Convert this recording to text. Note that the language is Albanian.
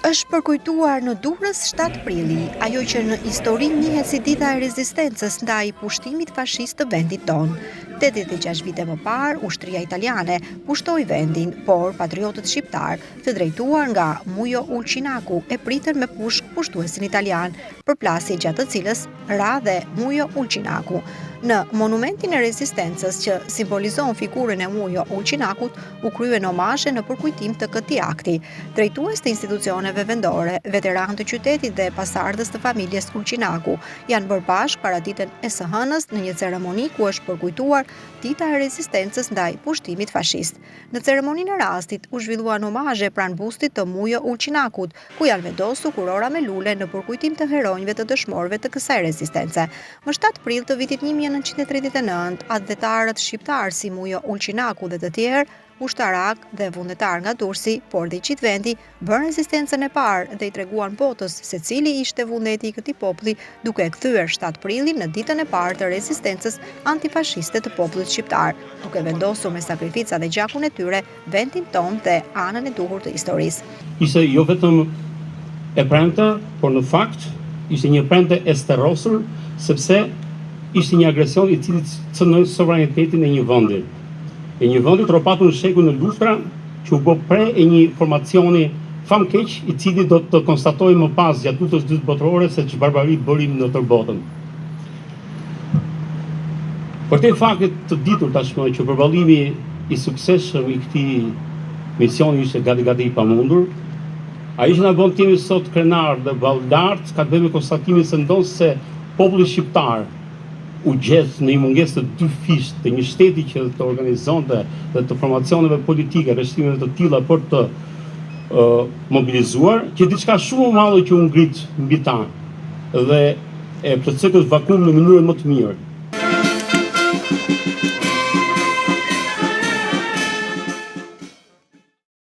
Është përkujtuar në Durrës 7 prilli, ajo që në histori njihet si dita e rezistencës ndaj pushtimit fashist të vendit tonë. 86 vite më parë, ushtria italiane pushtoi vendin, por patriotët shqiptar, të drejtuar nga Mujo Ulçinaku, e pritën me pushk pushtuesin italian, përplasje gjatë të cilës ra dhe Mujo Ulçinaku. Në monumentin e rezistencës që simbolizon figurën e Mujo Ulçinakut, u kryen omazhe në përkujtim të këtij akti. Drejtues të institucioneve vendore, veteranë të qytetit dhe pasardhës të familjes Ulçinaku janë bërë bashkë para ditën e së hënës në një ceremoni ku është përkujtuar dita e rezistencës ndaj pushtimit fashist. Në ceremoninë e rastit u zhvilluan omazhe pranë bustit të Mujo Ulçinakut, ku janë vendosur kurora me lule në përkujtim të heronjve të dëshmorëve të kësaj rezistence. Më 7 prill të vitit 1939, atletarët shqiptar si Mujo Ulçinaku dhe të tjerë, ushtarak dhe vullnetar nga Durrësi, por dhe i qitë vendi, bën rezistencën e parë dhe i treguan botës se cili ishte vullneti i këtij populli, duke kthyer 7 prillin në ditën e parë të rezistencës antifashiste të popullit shqiptar, duke vendosur me sakrifica dhe gjakun e tyre vendin tonë dhe anën e duhur të historisë. Ishte jo vetëm e premte, por në fakt ishte një premte e sterrosur, sepse ishte një agresion i cili cënoi sovranitetin e një vendi. E një vendi tropatur në shekuj në luftra, që u bë pre e një formacioni famkeq, i cili do të konstatojë më pas gjatë luftës dytë botërore se që barbari bërim në tërë botën. Për te faktet të ditur tashmë që përballimi i suksesshëm i këtij misioni ishte gati i pamundur, ai që na bën timi sot krenar dhe vallëlart ka të bëjë me konstatimin se ndoshta populli shqiptar u gjedh në një mungesë të dy fisht të një shteti që të organizonte dhe të formacioneve politike rreshtimeve të tilla për të mobilizuar, që diçka shumë e madhe që u ngrit mbi ta dhe e plotësoi këtë vakum në mënyrën më të mirë.